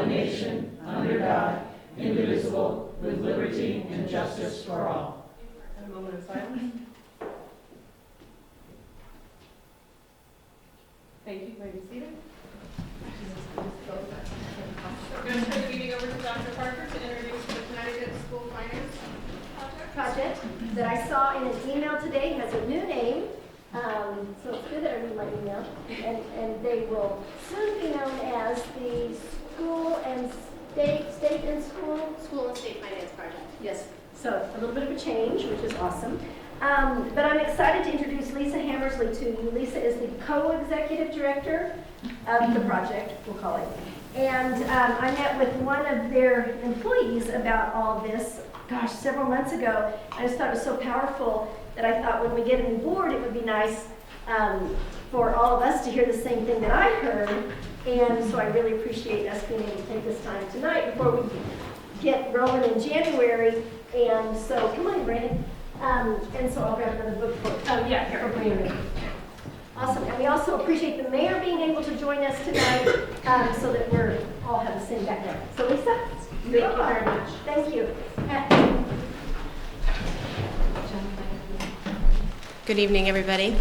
one nation, under God, indivisible, with liberty and justice for all. And a moment of silence. Thank you. You may be seated. We're going to turn the meeting over to Dr. Parker to introduce the Connecticut School Finance Project that I saw in an email today has a new name. So it's good that I read my email. And they will soon be known as the School and State and School and State Finance Project. Yes. So a little bit of a change, which is awesome. But I'm excited to introduce Lisa Hammersley to you. Lisa is the co-executive director of the project, we'll call it. And I met with one of their employees about all this, gosh, several months ago. I just thought it was so powerful that I thought when we get on board, it would be nice for all of us to hear the same thing that I heard. And so I really appreciate us being able to take this time tonight before we get rolling in January. And so, come on, Brandon. And so I'll grab another book for yeah, here, over here. Awesome. And we also appreciate the mayor being able to join us tonight so that we're all have the same background. So Lisa, thank you very much. Thank you. Good evening, everybody.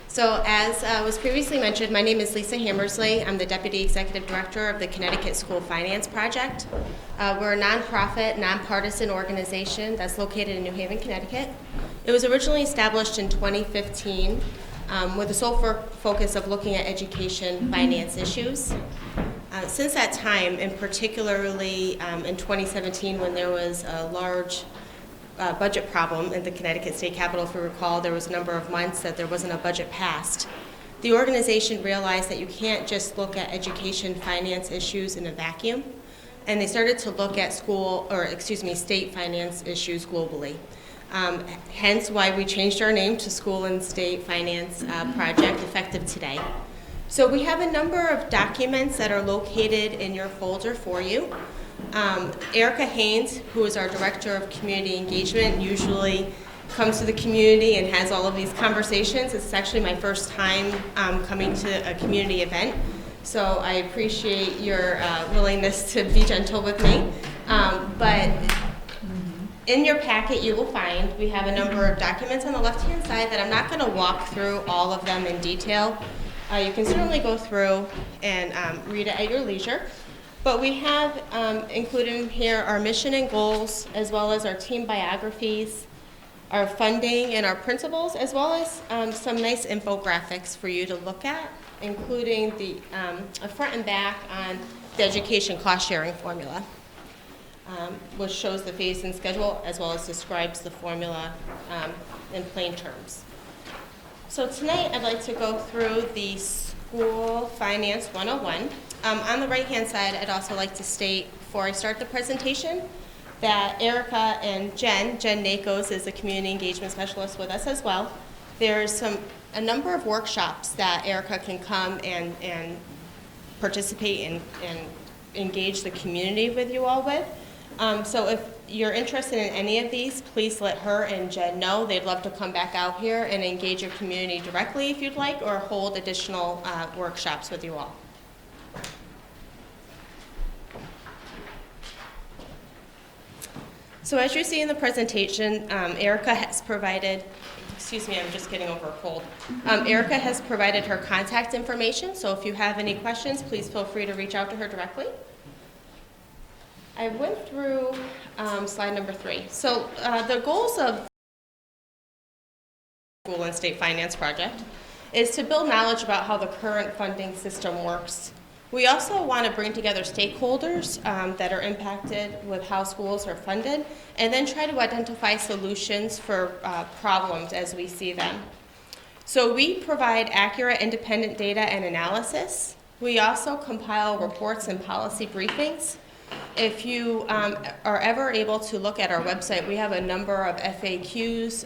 So as was previously mentioned, my name is Lisa Hammersley. I'm the Deputy Executive Director of the Connecticut School Finance Project. We're a nonprofit, nonpartisan organization that's located in New Haven, Connecticut. It was originally established in 2015 with the sole focus of looking at education finance issues. Since that time, and particularly in 2017 when there was a large budget problem in the Connecticut State Capitol, if you recall, there was a number of months that there wasn't a budget passed. The organization realized that you can't just look at education finance issues in a vacuum, and they started to look at state finance issues globally. Hence why we changed our name to School and State Finance Project, effective today. So we have a number of documents that are located in your folder for you. Erica Haynes, who is our Director of Community Engagement, usually comes to the community and has all of these conversations. It's actually my first time coming to a community event, so I appreciate your willingness to be gentle with me. But in your packet you will find we have a number of documents on the left-hand side that I'm not going to walk through all of them in detail. You can certainly go through and read it at your leisure. But we have included in here our mission and goals, as well as our team biographies, our funding and our principles, as well as some nice infographics for you to look at, including a front and back on the education cost sharing formula, which shows the phase-in schedule as well as describes the formula in plain terms. So tonight I'd like to go through the School Finance 101. On the right-hand side, I'd also like to state, before I start the presentation, that Erica and Jen Nakos is a community engagement specialist with us as well. There's a number of workshops that Erica can come and participate and engage the community with you all with. So if you're interested in any of these, please let her and Jen know. They'd love to come back out here and engage your community directly if you'd like, or hold additional workshops with you all. So as you see in the presentation, Erica has provided, excuse me, I'm just getting over a cold. Erica has provided her contact information, so if you have any questions, please feel free to reach out to her directly. I went through slide number 3. So the goals of School and State Finance Project is to build knowledge about how the current funding system works. We also want to bring together stakeholders that are impacted with how schools are funded, and then try to identify solutions for problems as we see them. So we provide accurate independent data and analysis. We also compile reports and policy briefings. If you are ever able to look at our website, we have a number of FAQs,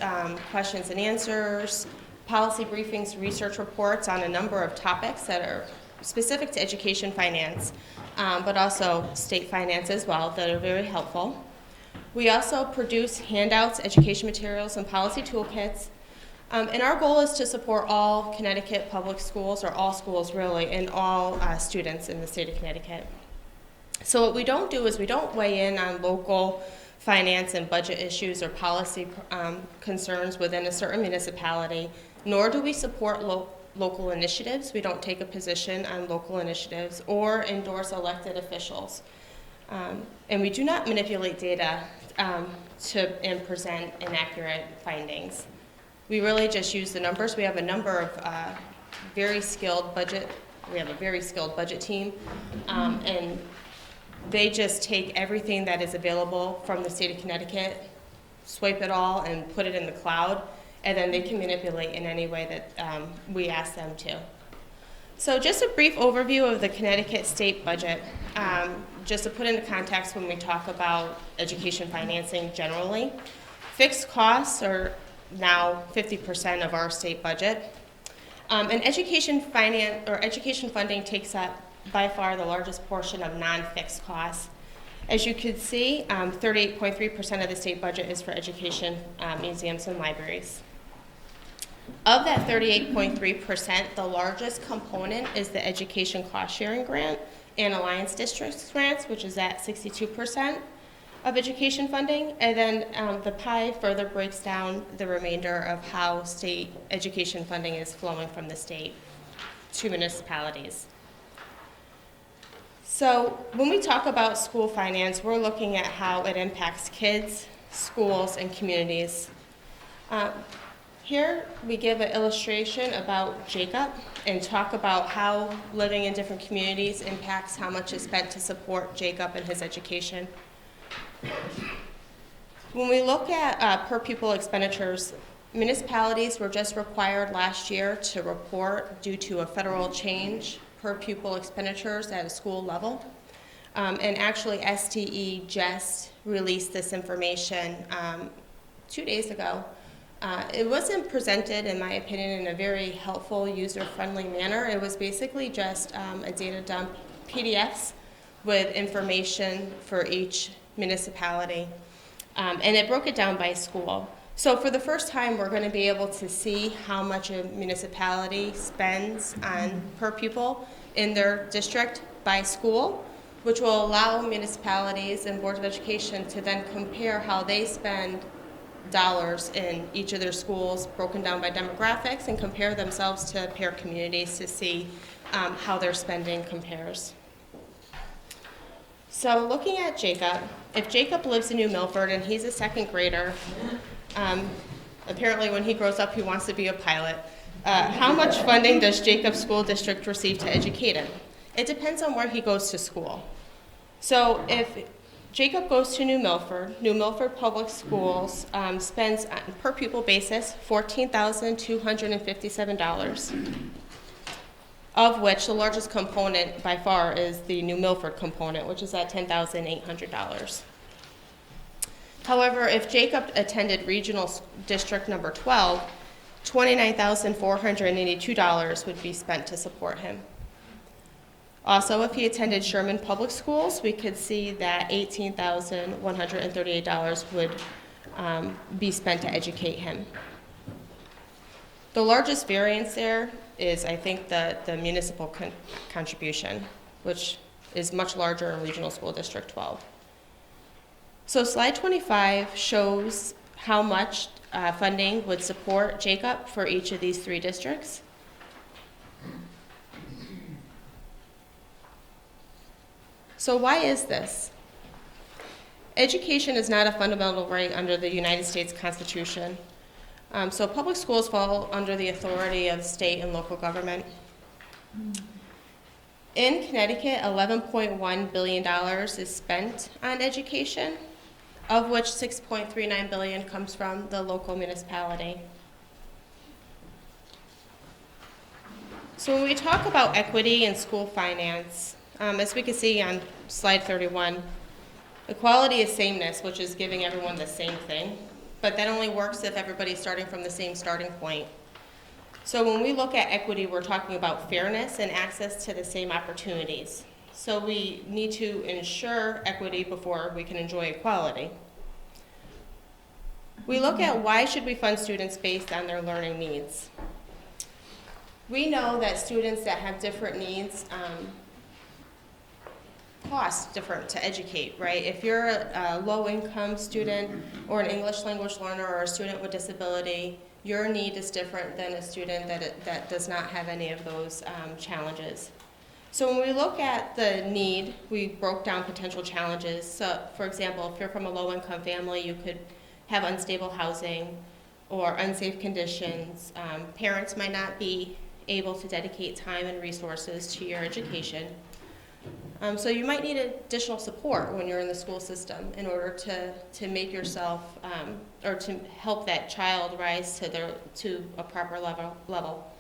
questions and answers, policy briefings, research reports on a number of topics that are specific to education finance, but also state finance as well, that are very helpful. We also produce handouts, education materials, and policy toolkits. And our goal is to support all Connecticut public schools, or all schools really, and all students in the state of Connecticut. So what we don't do is we don't weigh in on local finance and budget issues or policy concerns within a certain municipality, nor do we support local initiatives. We don't take a position on local initiatives or endorse elected officials. And we do not manipulate data and present inaccurate findings. We really just use the numbers. We have a number of very skilled budget team, and they just take everything that is available from the state of Connecticut, swipe it all, and put it in the cloud, and then they can manipulate in any way that we ask them to. So just a brief overview of the Connecticut state budget, just to put into context when we talk about education financing generally. Fixed costs are now 50% of our state budget. And education funding takes up by far the largest portion of non-fixed costs. As you can see, 38.3% of the state budget is for education, museums, and libraries. Of that 38.3%, the largest component is the education cost sharing grant and Alliance Districts grants, which is at 62% of education funding. And then the pie further breaks down the remainder of how state education funding is flowing from the state to municipalities. So when we talk about school finance, we're looking at how it impacts kids, schools, and communities. Here we give an illustration about Jacob and talk about how living in different communities impacts how much is spent to support Jacob and his education. When we look at per pupil expenditures, municipalities were just required last year to report due to a federal change per pupil expenditures at a school level. And actually STE just released this information 2 days ago. It wasn't presented, in my opinion, in a very helpful, user-friendly manner. It was basically just a data dump, PDFs with information for each municipality. And it broke it down by school. So for the first time, we're going to be able to see how much a municipality spends on per pupil in their district by school, which will allow municipalities and boards of education to then compare how they spend dollars in each of their schools, broken down by demographics, and compare themselves to peer communities to see how their spending compares. So looking at Jacob, if Jacob lives in New Milford and he's a second grader, apparently when he grows up he wants to be a pilot, how much funding does Jacob's school district receive to educate him? It depends on where he goes to school. So if Jacob goes to New Milford Public Schools spends on per pupil basis $14,257, of which the largest component by far is the New Milford component, which is at $10,800. However, if Jacob attended Regional District number 12, $29,482 would be spent to support him. Also, if he attended Sherman Public Schools, we could see that $18,138 would be spent to educate him. The largest variance there is, I think, the municipal contribution, which is much larger in Regional School District 12. So slide 25 shows how much funding would support Jacob for each of these three districts. So why is this? Education is not a fundamental right under the United States Constitution. So public schools fall under the authority of state and local government. In Connecticut, $11.1 billion is spent on education, of which $6.39 billion comes from the local municipality. So when we talk about equity in school finance, as we can see on slide 31, equality is sameness, which is giving everyone the same thing, but that only works if everybody's starting from the same starting point. So when we look at equity, we're talking about fairness and access to the same opportunities. So we need to ensure equity before we can enjoy equality. We look at why should we fund students based on their learning needs. We know that students that have different needs cost different to educate, right? If you're a low-income student or an English language learner or a student with disability, your need is different than a student that does not have any of those challenges. So when we look at the need, we broke down potential challenges. So for example, if you're from a low-income family, you could have unstable housing or unsafe conditions. Parents might not be able to dedicate time and resources to your education. So you might need additional support when you're in the school system in order to make yourself, or to help that child rise to a proper level.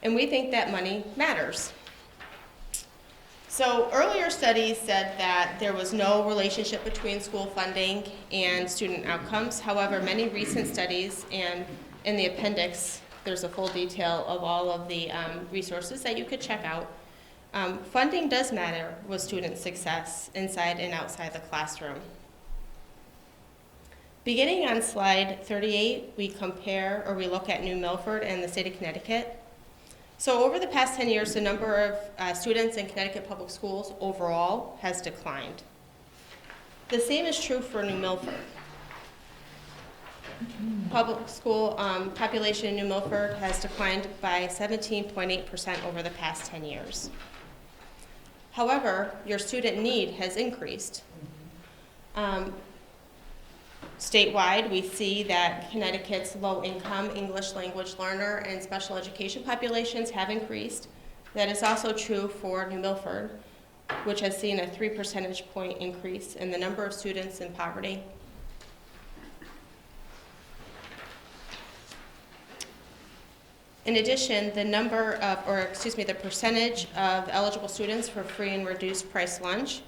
And we think that money matters. So earlier studies said that there was no relationship between school funding and student outcomes. However, many recent studies, and in the appendix, there's a full detail of all of the resources that you could check out. Funding does matter with student success inside and outside the classroom. Beginning on slide 38, we look at New Milford and the state of Connecticut. So over the past 10 years, the number of students in Connecticut public schools overall has declined. The same is true for New Milford. Public school population in New Milford has declined by 17.8% over the past 10 years. However, your student need has increased. Statewide, we see that Connecticut's low-income English language learner and special education populations have increased. That is also true for New Milford, which has seen a 3 percentage point increase in the number of students in poverty. In addition, the percentage of eligible students for free and reduced price lunch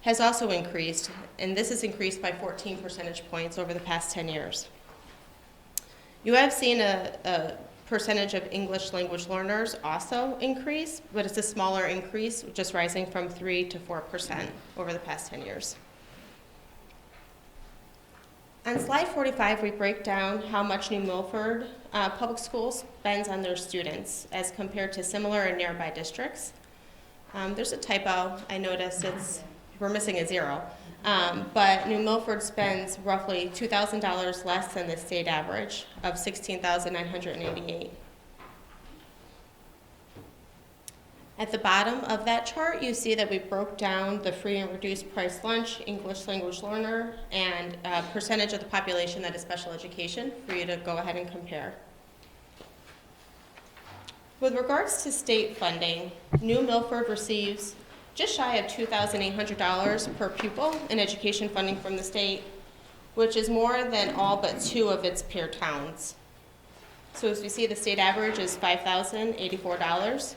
has also increased, and this has increased by 14 percentage points over the past 10 years. You have seen a percentage of English language learners also increase, but it's a smaller increase, just rising from 3 to 4% over the past 10 years. On slide 45, we break down how much New Milford Public Schools spends on their students as compared to similar and nearby districts. There's a typo. I noticed we're missing a 0. But New Milford spends roughly $2,000 less than the state average of $16,988. At the bottom of that chart, you see that we broke down the free and reduced price lunch, English language learner, and percentage of the population that is special education for you to go ahead and compare. With regards to state funding, New Milford receives just shy of $2,800 per pupil in education funding from the state, which is more than all but 2 of its peer towns. So as we see, the state average is $5,084.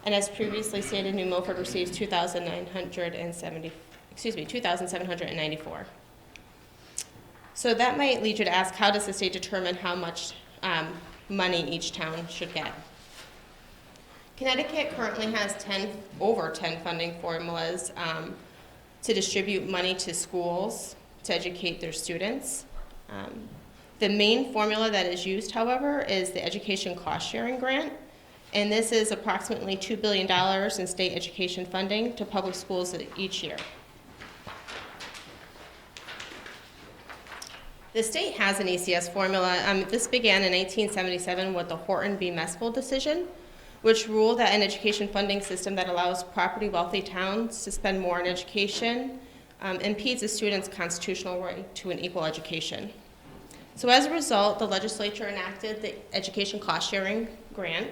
And as previously stated, New Milford receives $2,794. So that might lead you to ask, how does the state determine how much money each town should get? Connecticut currently has over 10 funding formulas to distribute money to schools to educate their students. The main formula that is used, however, is the Education Cost Sharing Grant. And this is approximately $2 billion in state education funding to public schools each year. The state has an ECS formula. This began in 1877 with the Horton v. Meskel decision, which ruled that an education funding system that allows property wealthy towns to spend more on education impedes a student's constitutional right to an equal education. So as a result, the legislature enacted the Education Cost Sharing Grant.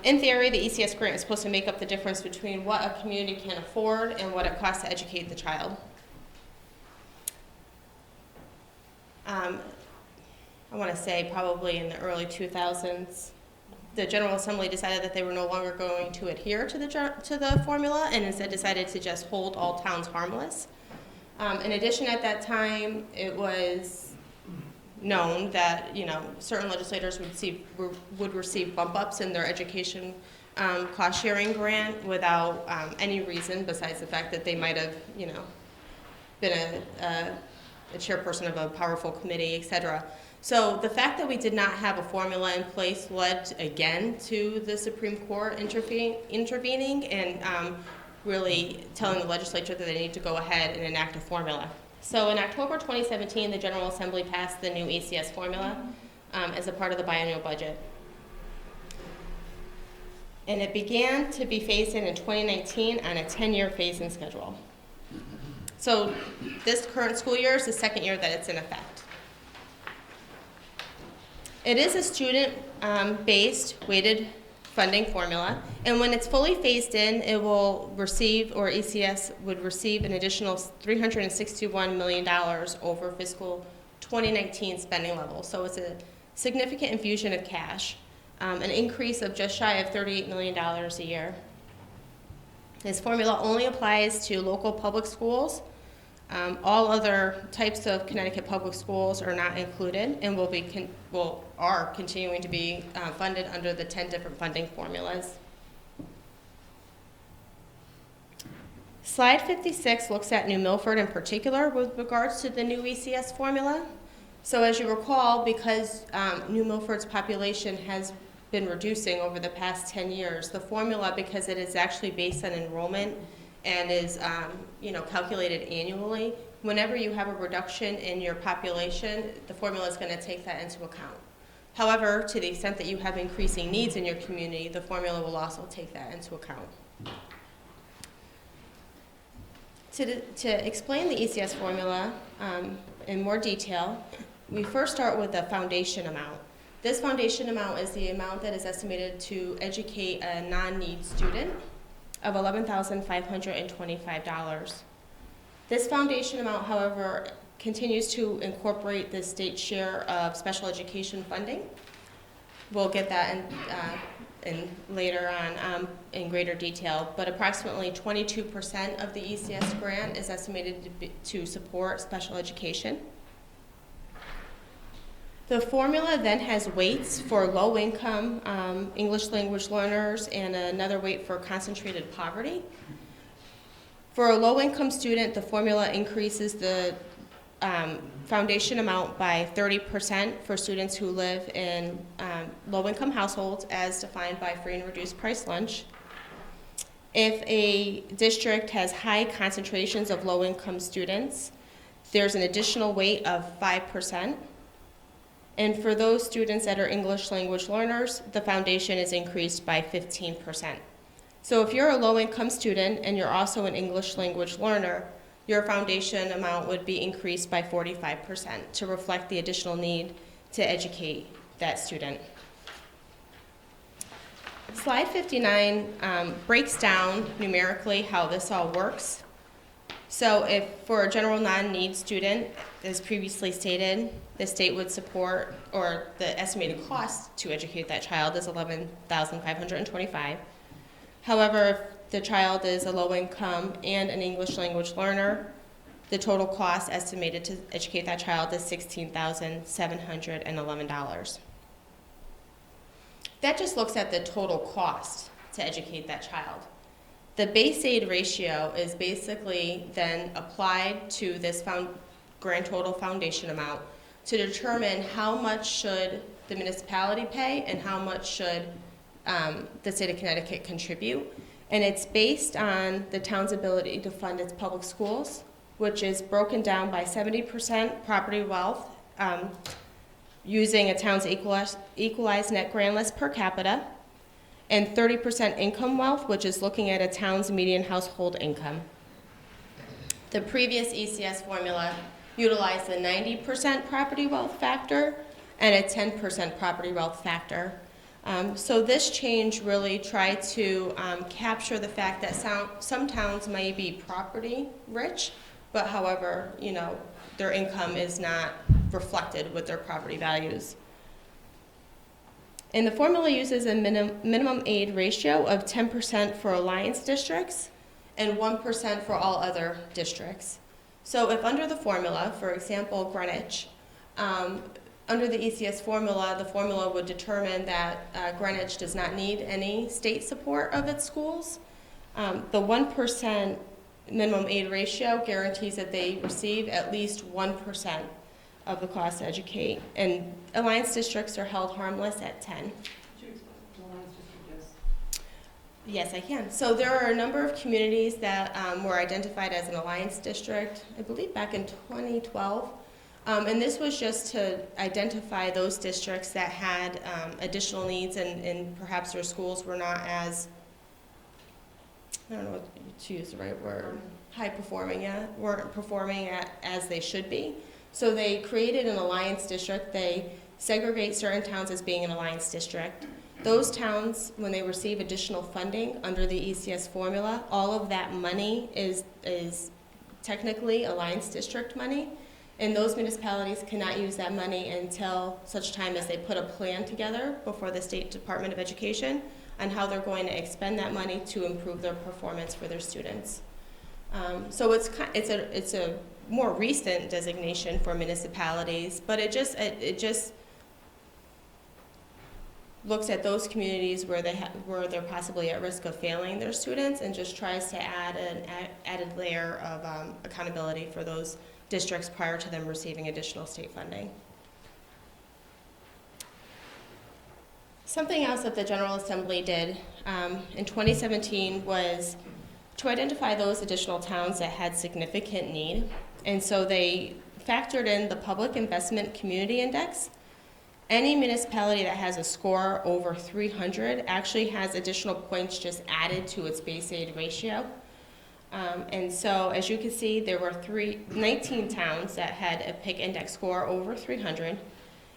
In theory, the ECS grant is supposed to make up the difference between what a community can afford and what it costs to educate the child. I want to say probably in the early 2000s, the General Assembly decided that they were no longer going to adhere to the formula and instead decided to just hold all towns harmless. In addition, at that time, it was known that certain legislators would receive bump ups in their education cost sharing grant without any reason besides the fact that they might have been a chairperson of a powerful committee, et cetera. So the fact that we did not have a formula in place led again to the Supreme Court intervening and really telling the legislature that they need to go ahead and enact a formula. So in October 2017, the General Assembly passed the new ACS formula as a part of the biennial budget. And it began to be phased in 2019 on a 10-year phase-in schedule. So this current school year is the second year that it's in effect. It is a student-based weighted funding formula, and when it's fully phased in, it will receive, or ECS would receive, an additional $361 million over fiscal 2019 spending level. So it's a significant infusion of cash, an increase of just shy of $38 million a year. This formula only applies to local public schools. All other types of Connecticut public schools are not included and are continuing to be funded under the 10 different funding formulas. Slide 56 looks at New Milford in particular with regards to the new ECS formula. So as you recall, because New Milford's population has been reducing over the past 10 years, the formula, because it is actually based on enrollment and is calculated annually, whenever you have a reduction in your population, the formula is going to take that into account. However, to the extent that you have increasing needs in your community, the formula will also take that into account. To explain the ECS formula in more detail, we first start with the foundation amount. This foundation amount is the amount that is estimated to educate a non-need student of $11,525. This foundation amount, however, continues to incorporate the state share of special education funding. We'll get that in later on in greater detail, but approximately 22% of the ECS grant is estimated to support special education. The formula then has weights for low-income English language learners and another weight for concentrated poverty. For a low-income student, the formula increases the foundation amount by 30% for students who live in low-income households as defined by free and reduced price lunch. If a district has high concentrations of low-income students, there's an additional weight of 5%. And for those students that are English language learners, the foundation is increased by 15%. So if you're a low-income student and you're also an English language learner, your foundation amount would be increased by 45% to reflect the additional need to educate that student. Slide 59 breaks down numerically how this all works. So if for a general non-need student, as previously stated, the state would support, or the estimated cost to educate that child is $11,525. However, if the child is a low income and an English language learner, the total cost estimated to educate that child is $16,711. That just looks at the total cost to educate that child. The base aid ratio is basically then applied to this grand total foundation amount to determine how much should the municipality pay and how much should the state of Connecticut contribute. And it's based on the town's ability to fund its public schools, which is broken down by 70% property wealth using a town's equalized net grand list per capita, and 30% income wealth, which is looking at a town's median household income. The previous ECS formula utilized the 90% property wealth factor and a 10% property wealth factor. So this change really tried to capture the fact that some towns may be property rich, but however, their income is not reflected with their property values. And the formula uses a minimum aid ratio of 10% for alliance districts and 1% for all other districts. So if under the formula, for example, Greenwich, under the ECS formula, the formula would determine that Greenwich does not need any state support of its schools. The 1% minimum aid ratio guarantees that they receive at least 1% of the cost to educate. And alliance districts are held harmless at 10. Could you explain what Alliance District is? Yes, I can. So there are a number of communities that were identified as an alliance district, I believe back in 2012. And this was just to identify those districts that had additional needs and perhaps their schools were not as, I don't know what to use the right word, high performing yet, weren't performing as they should be. So they created an alliance district. They segregate certain towns as being an alliance district. Those towns, when they receive additional funding under the ECS formula, all of that money is technically alliance district money. And those municipalities cannot use that money until such time as they put a plan together before the State Department of Education on how they're going to expend that money to improve their performance for their students. So it's a more recent designation for municipalities, but it just looks at those communities where they're possibly at risk of failing their students and just tries to add an added layer of accountability for those districts prior to them receiving additional state funding. Something else that the General Assembly did in 2017 was to identify those additional towns that had significant need. And so they factored in the Public Investment Community Index. Any municipality that has a score over 300 actually has additional points just added to its base aid ratio. And so, as you can see, there were 19 towns that had a Pic Index score over 300.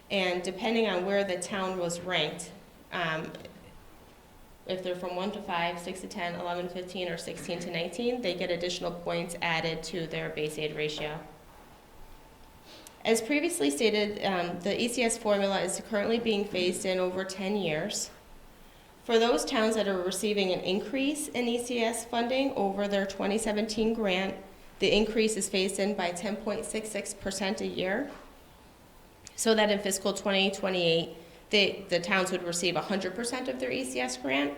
And depending on where the town was ranked, if they're from 1 to 5, 6 to 10, 11 to 15, or 16 to 19, they get additional points added to their base aid ratio. As previously stated, the ECS formula is currently being phased in over 10 years. For those towns that are receiving an increase in ECS funding over their 2017 grant, the increase is phased in by 10.66% a year, so that in fiscal 2028, the towns would receive 100% of their ECS grant.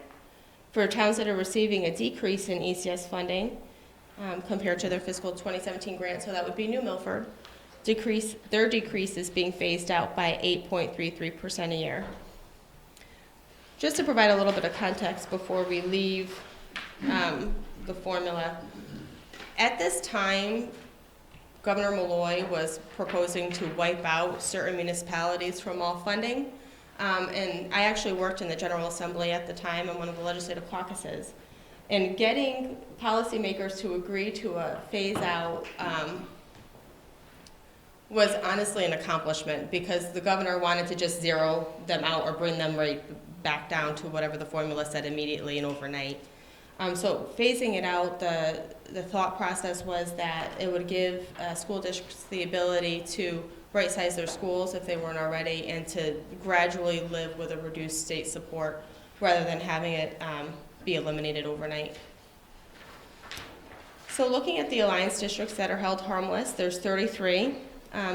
For towns that are receiving a decrease in ECS funding compared to their fiscal 2017 grant, so that would be New Milford, their decrease is being phased out by 8.33% a year. Just to provide a little bit of context before we leave the formula, at this time, Governor Malloy was proposing to wipe out certain municipalities from all funding. And I actually worked in the General Assembly at the time in one of the legislative caucuses. And getting policymakers to agree to a phase-out was honestly an accomplishment because the governor wanted to just zero them out or bring them right back down to whatever the formula said immediately and overnight. So phasing it out, the thought process was that it would give school districts the ability to right-size their schools if they weren't already and to gradually live with a reduced state support rather than having it be eliminated overnight. So looking at the alliance districts that are held harmless, there's 33.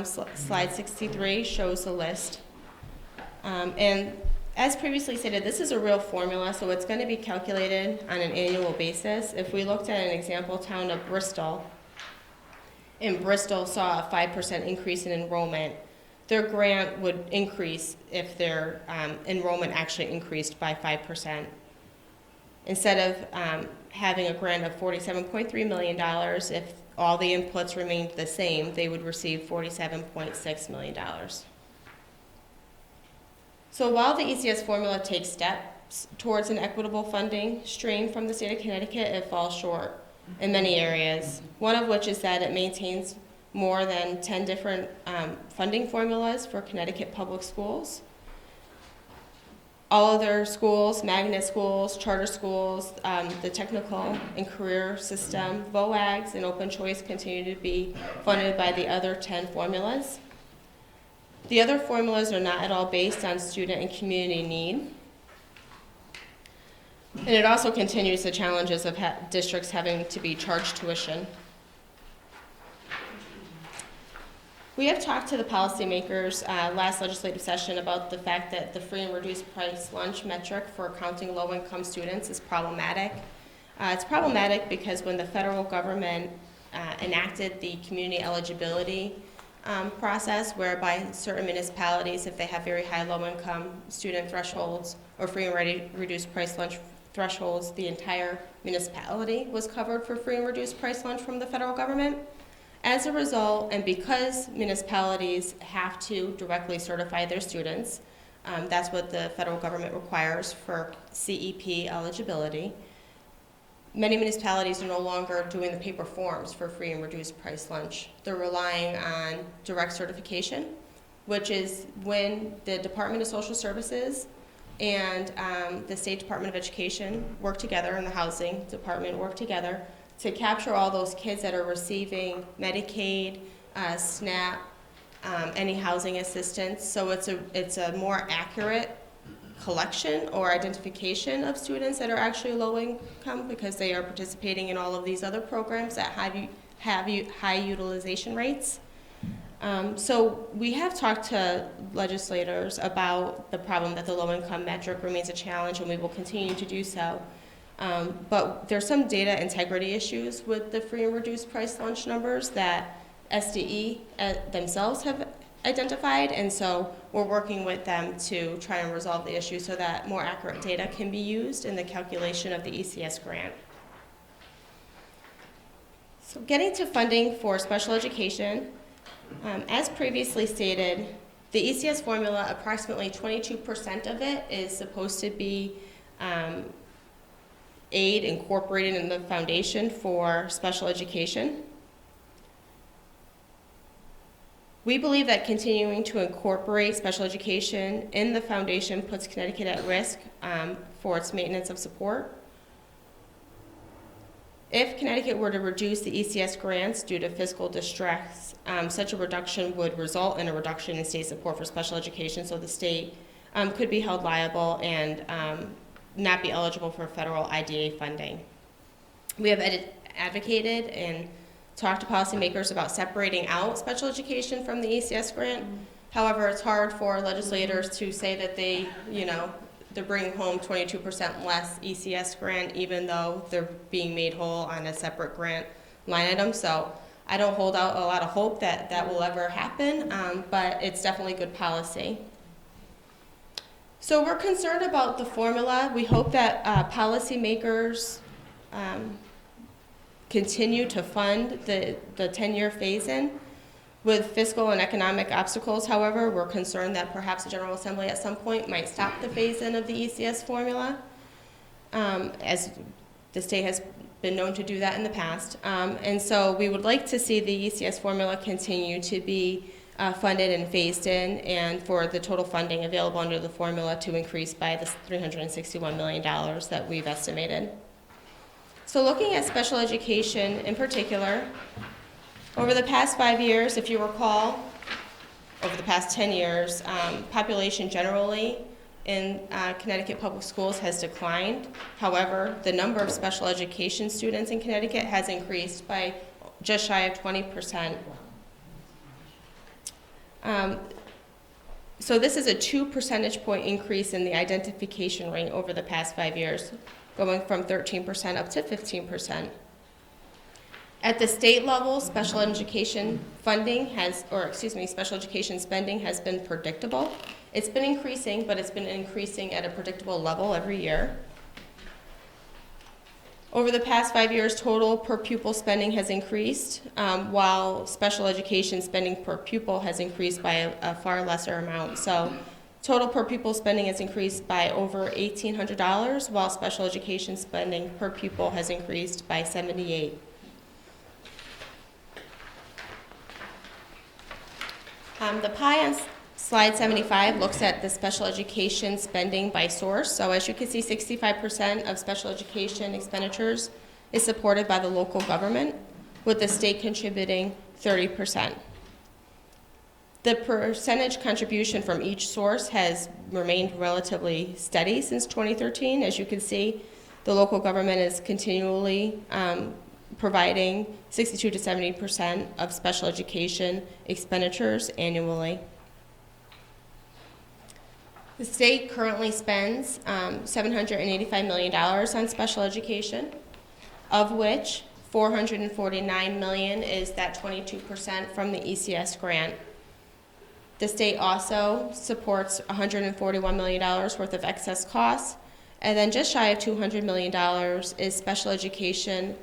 Slide 63 shows the list. And as previously stated, this is a real formula, so it's going to be calculated on an annual basis. If we looked at an example town of Bristol, and Bristol saw a 5% increase in enrollment, their grant would increase if their enrollment actually increased by 5%. Instead of having a grant of $47.3 million, if all the inputs remained the same, they would receive $47.6 million. So while the ECS formula takes steps towards an equitable funding stream from the state of Connecticut, it falls short in many areas, one of which is that it maintains more than 10 different funding formulas for Connecticut public schools. All other schools, magnet schools, charter schools, the technical and career system, VOAGs, and open choice continue to be funded by the other 10 formulas. The other formulas are not at all based on student and community need. And it also continues the challenges of districts having to be charged tuition. We have talked to the policymakers last legislative session about the fact that the free and reduced price lunch metric for counting low-income students is problematic. It's problematic because when the federal government enacted the community eligibility process, whereby certain municipalities, if they have very high low-income student thresholds or free and reduced price lunch thresholds, the entire municipality was covered for free and reduced price lunch from the federal government. As a result, and because municipalities have to directly certify their students, that's what the federal government requires for CEP eligibility, many municipalities are no longer doing the paper forms for free and reduced price lunch. They're relying on direct certification, which is when the Department of Social Services and the State Department of Education work together, and the Housing Department work together to capture all those kids that are receiving Medicaid, SNAP, any housing assistance. So it's a more accurate collection or identification of students that are actually low income, because they are participating in all of these other programs that have high utilization rates. So we have talked to legislators about the problem that the low-income metric remains a challenge, and we will continue to do so. But there's some data integrity issues with the free and reduced price lunch numbers that SDE themselves have identified, and so we're working with them to try and resolve the issue so that more accurate data can be used in the calculation of the ECS grant. So getting to funding for special education, as previously stated, the ECS formula, approximately 22% of it is supposed to be aid incorporated in the foundation for special education. We believe that continuing to incorporate special education in the foundation puts Connecticut at risk for its maintenance of support. If Connecticut were to reduce the ECS grants due to fiscal distress, such a reduction would result in a reduction in state support for special education, so the state could be held liable and not be eligible for federal IDA funding. We have advocated and talked to policymakers about separating out special education from the ECS grant. However, it's hard for legislators to say that they're bringing home 22% less ECS grant, even though they're being made whole on a separate grant line item. So I don't hold out a lot of hope that that will ever happen, but it's definitely good policy. So we're concerned about the formula. We hope that policymakers continue to fund the 10-year phase-in. With fiscal and economic obstacles, however, we're concerned that perhaps the General Assembly at some point might stop the phase-in of the ECS formula, as the state has been known to do that in the past. And so we would like to see the ECS formula continue to be funded and phased in, and for the total funding available under the formula to increase by the $361 million that we've estimated. So looking at special education in particular, over the past 5 years, if you recall, over the past 10 years, population generally in Connecticut public schools has declined. However, the number of special education students in Connecticut has increased by just shy of 20%. So this is a 2 percentage point increase in the identification rate over the past 5 years, going from 13% up to 15%. At the state level, special education spending has been predictable. It's been increasing, but it's been increasing at a predictable level every year. Over the past 5 years, total per pupil spending has increased, while special education spending per pupil has increased by a far lesser amount. So total per pupil spending has increased by over $1,800, while special education spending per pupil has increased by $78. The pie on slide 75 looks at the special education spending by source. So as you can see, 65% of special education expenditures is supported by the local government, with the state contributing 30%. The percentage contribution from each source has remained relatively steady since 2013. As you can see, the local government is continually providing 62 to 70% of special education expenditures annually. The state currently spends $785 million on special education. of which $449 million is that 22% from the ECS grant. The state also supports $141 million worth of excess costs, and then just shy of $200 million is special education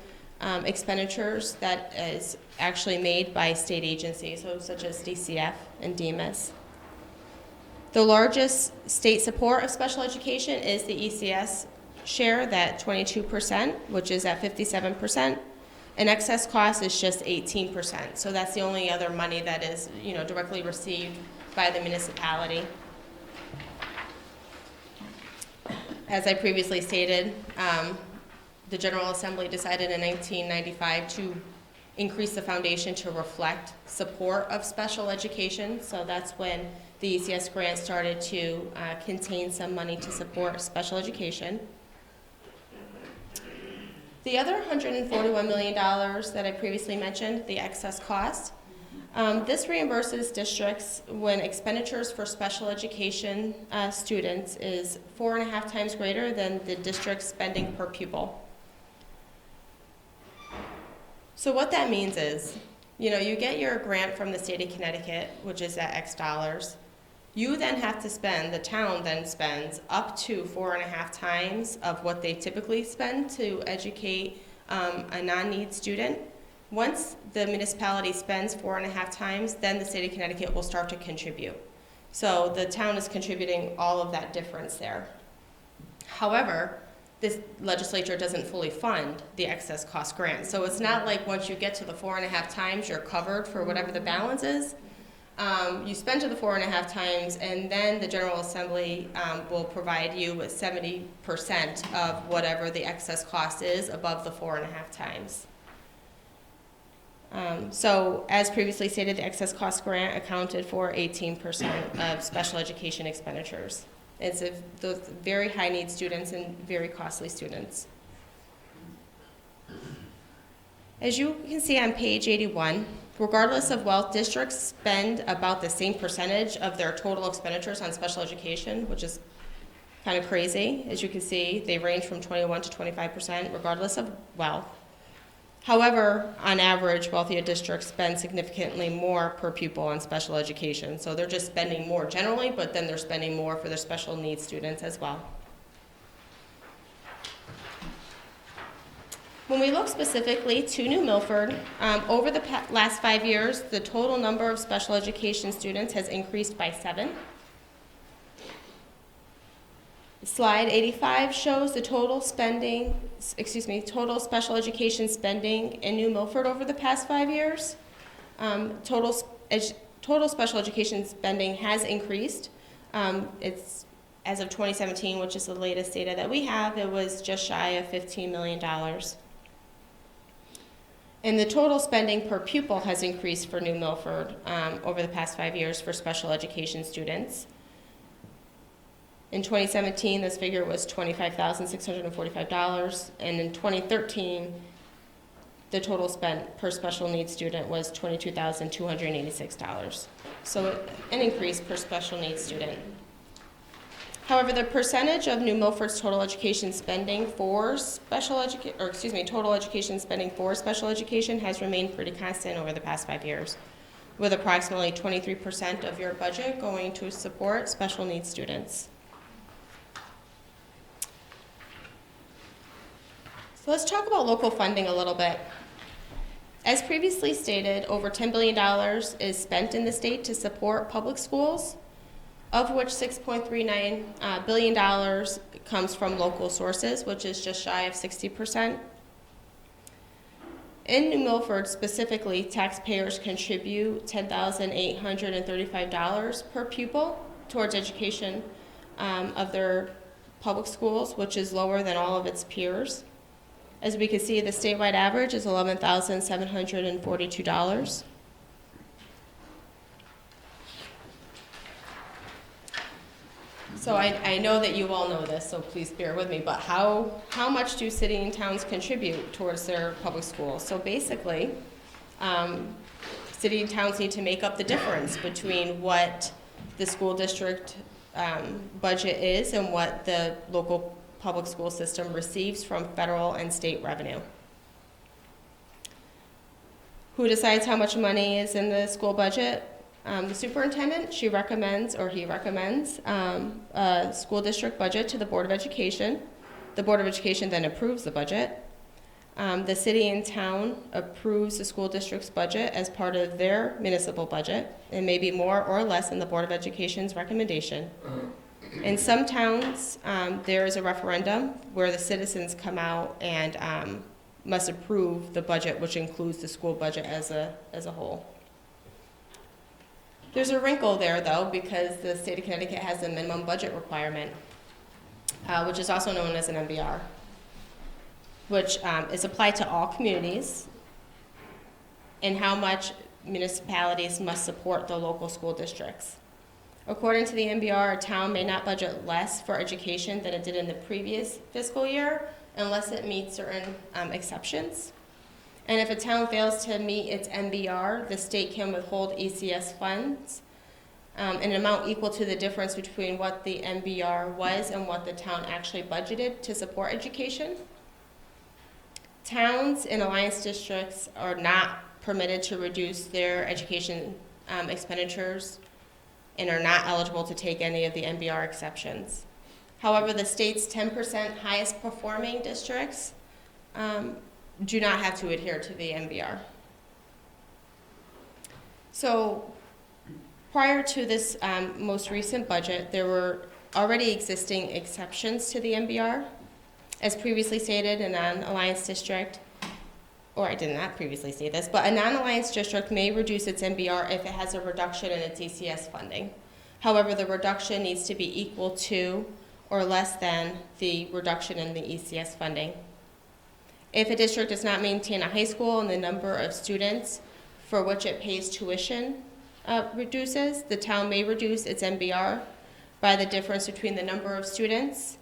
expenditures that is actually made by state agencies, so such as DCF and DMS. The largest state support of special education is the ECS share, that 22%, which is at 57%. And excess cost is just 18%. So that's the only other money that is, directly received by the municipality. As I previously stated, the General Assembly decided in 1995 to increase the foundation to reflect support of special education. So that's when the ECS grant started to contain some money to support special education. The other $141 million that I previously mentioned, the excess cost, this reimburses districts when expenditures for special education students is 4.5 times greater than the district's spending per pupil. So what that means is, you get your grant from the state of Connecticut, which is at X dollars. You then have to spend, the town then spends up to 4.5 times of what they typically spend to educate a non-need student. Once the municipality spends 4.5 times, then the state of Connecticut will start to contribute. So the town is contributing all of that difference there. However, this legislature doesn't fully fund the excess cost grant. So it's not like once you get to the 4.5 times, you're covered for whatever the balance is. You spend to the 4.5 times, and then the General Assembly will provide you with 70% of whatever the excess cost is above the 4.5 times. So as previously stated, the excess cost grant accounted for 18% of special education expenditures. It's those very high need students and very costly students. As you can see on page 81, regardless of wealth, districts spend about the same percentage of their total expenditures on special education, which is kind of crazy. As you can see, they range from 21 to 25%, regardless of wealth. However, on average, wealthier districts spend significantly more per pupil on special education. So they're just spending more generally, but then they're spending more for their special needs students as well. When we look specifically to New Milford, over the last 5 years, the total number of special education students has increased by 7. Slide 85 shows the total special education spending in New Milford over the past 5 years. Total special education spending has increased. It's as of 2017, which is the latest data that we have, it was just shy of $15 million. And the total spending per pupil has increased for New Milford over the past 5 years for special education students. In 2017, this figure was $25,645, and in 2013, the total spent per special needs student was $22,286. So an increase per special needs student. However, the percentage of New Milford's total education spending for total education spending for special education has remained pretty constant over the past 5 years, with approximately 23% of your budget going to support special needs students. So let's talk about local funding a little bit. As previously stated, over $10 billion is spent in the state to support public schools, of which $6.39 billion comes from local sources, which is just shy of 60%. In New Milford specifically, taxpayers contribute $10,835 per pupil towards education of their public schools, which is lower than all of its peers. As we can see, the statewide average is $11,742. So I know that you all know this, so please bear with me, but how much do city and towns contribute towards their public schools? So basically, city and towns need to make up the difference between what the school district budget is and what the local public school system receives from federal and state revenue. Who decides how much money is in the school budget? The superintendent, she recommends, or he recommends, a school district budget to the Board of Education. The Board of Education then approves the budget. The city and town approves the school district's budget as part of their municipal budget. It may be more or less than the Board of Education's recommendation. In some towns, there is a referendum where the citizens come out and must approve the budget, which includes the school budget as a whole. There's a wrinkle there, though, because the state of Connecticut has a minimum budget requirement, which is also known as an NBR, which is applied to all communities, and how much municipalities must support the local school districts. According to the NBR, a town may not budget less for education than it did in the previous fiscal year unless it meets certain exceptions. And if a town fails to meet its NBR, the state can withhold ECS funds in an amount equal to the difference between what the NBR was and what the town actually budgeted to support education. Towns and alliance districts are not permitted to reduce their education expenditures and are not eligible to take any of the NBR exceptions. However, the state's 10% highest performing districts do not have to adhere to the NBR. So prior to this most recent budget, there were already existing exceptions to the NBR. As previously stated, a non-alliance district, or I did not previously say this, but a non-alliance district may reduce its NBR if it has a reduction in its ECS funding. However, the reduction needs to be equal to or less than the reduction in the ECS funding. If a district does not maintain a high school and the number of students for which it pays tuition reduces, the town may reduce its NBR by the difference between the number of students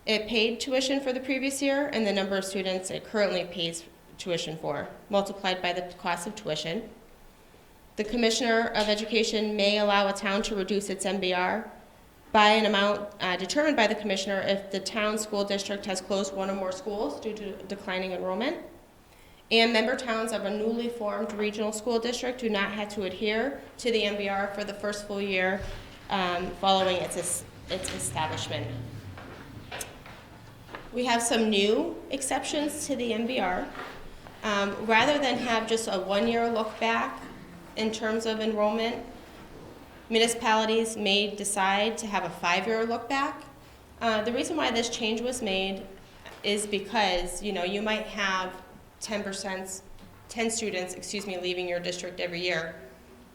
it paid tuition for the previous year and the number of students it currently pays tuition for, multiplied by the cost of tuition. The Commissioner of Education may allow a town to reduce its NBR by an amount determined by the Commissioner if the town school district has closed one or more schools due to declining enrollment. And member towns of a newly formed regional school district do not have to adhere to the NBR for the first full year following its establishment. We have some new exceptions to the NBR. Rather than have just a one-year look back in terms of enrollment, municipalities may decide to have a 5-year look back. The reason why this change was made is because you might have 10 students leaving your district every year,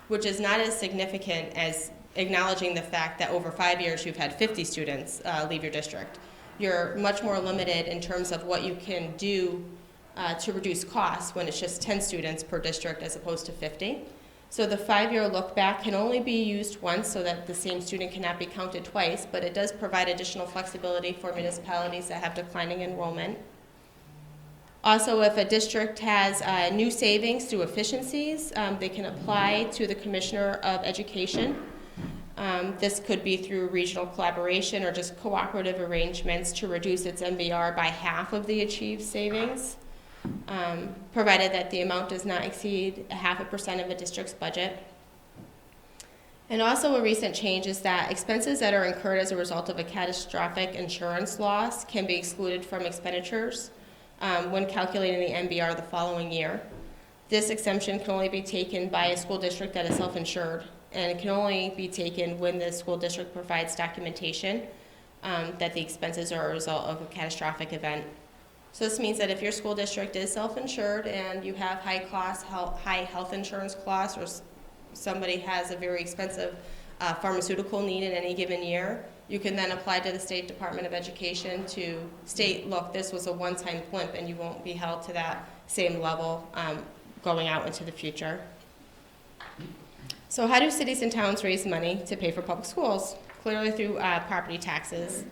which is not as significant as acknowledging the fact that over 5 years you've had 50 students leave your district. You're much more limited in terms of what you can do to reduce costs when it's just 10 students per district as opposed to 50. So the 5-year look back can only be used once so that the same student cannot be counted twice, but it does provide additional flexibility for municipalities that have declining enrollment. Also, if a district has new savings through efficiencies, they can apply to the Commissioner of Education. This could be through regional collaboration or just cooperative arrangements to reduce its NBR by half of the achieved savings, provided that the amount does not exceed 0.5% of a district's budget. And also a recent change is that expenses that are incurred as a result of a catastrophic insurance loss can be excluded from expenditures when calculating the NBR the following year. This exemption can only be taken by a school district that is self-insured, and it can only be taken when the school district provides documentation that the expenses are a result of a catastrophic event. So this means that if your school district is self-insured and you have high health insurance costs, or somebody has a very expensive pharmaceutical need in any given year, you can then apply to the State Department of Education to state, look, this was a one-time blimp and you won't be held to that same level going out into the future. So how do cities and towns raise money to pay for public schools? Clearly through property taxes.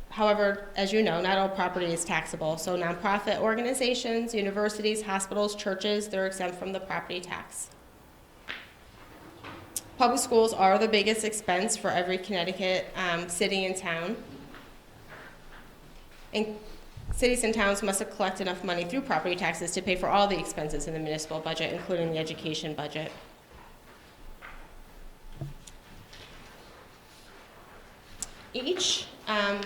However, as you know, not all property is taxable. So nonprofit organizations, universities, hospitals, churches, they're exempt from the property tax. Public schools are the biggest expense for every Connecticut city and town. And cities and towns must collect enough money through property taxes to pay for all the expenses in the municipal budget, including the education budget. Each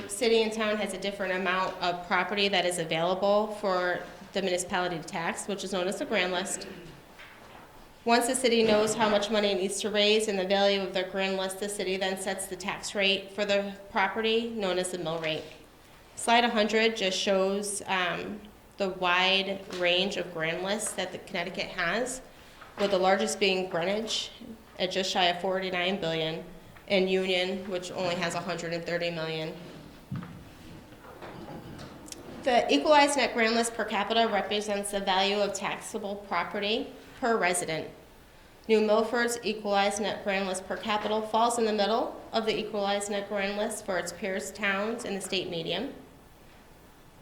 city and town has a different amount of property that is available for the municipality to tax, which is known as the grand list. Once the city knows how much money it needs to raise and the value of their grand list, the city then sets the tax rate for the property, known as the mill rate. Slide 100 just shows the wide range of grand lists that the Connecticut has, with the largest being Greenwich at just shy of 49 billion, and Union, which only has 130 million. The equalized net grand list per capita represents the value of taxable property per resident. New Milford's equalized net grand list per capita falls in the middle of the equalized net grand list for its peers towns in the state median.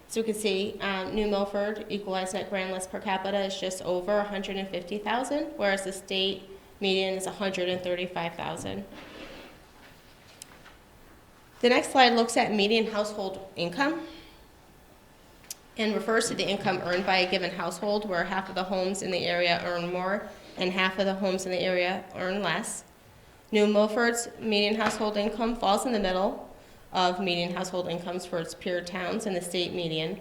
So we can see New Milford equalized net grand list per capita is just over 150,000, whereas the state median is 135,000. The next slide looks at median household income and refers to the income earned by a given household, where half of the homes in the area earn more and half of the homes in the area earn less. New Milford's median household income falls in the middle of median household incomes for its peer towns in the state median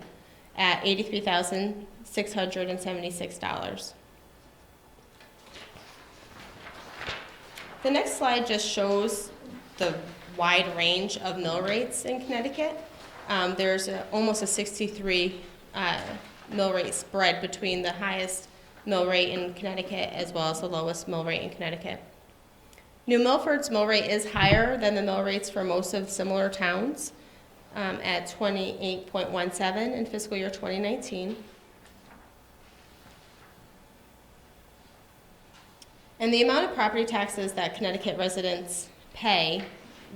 at $83,676. The next slide just shows the wide range of mill rates in Connecticut. There's almost a 63 mill rate spread between the highest mill rate in Connecticut as well as the lowest mill rate in Connecticut. New Milford's mill rate is higher than the mill rates for most of similar towns at 28.17 in fiscal year 2019. And the amount of property taxes that Connecticut residents pay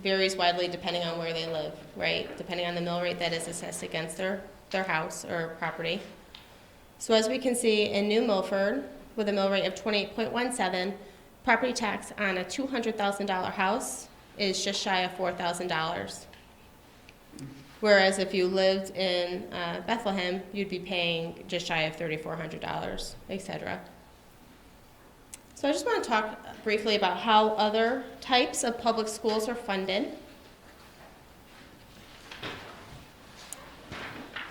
varies widely depending on where they live, right? Depending on the mill rate that is assessed against their house or property. So as we can see in New Milford, with a mill rate of 28.17, property tax on a $200,000 house is just shy of $4,000. Whereas if you lived in Bethlehem, you'd be paying just shy of $3,400, etc. So I just want to talk briefly about how other types of public schools are funded.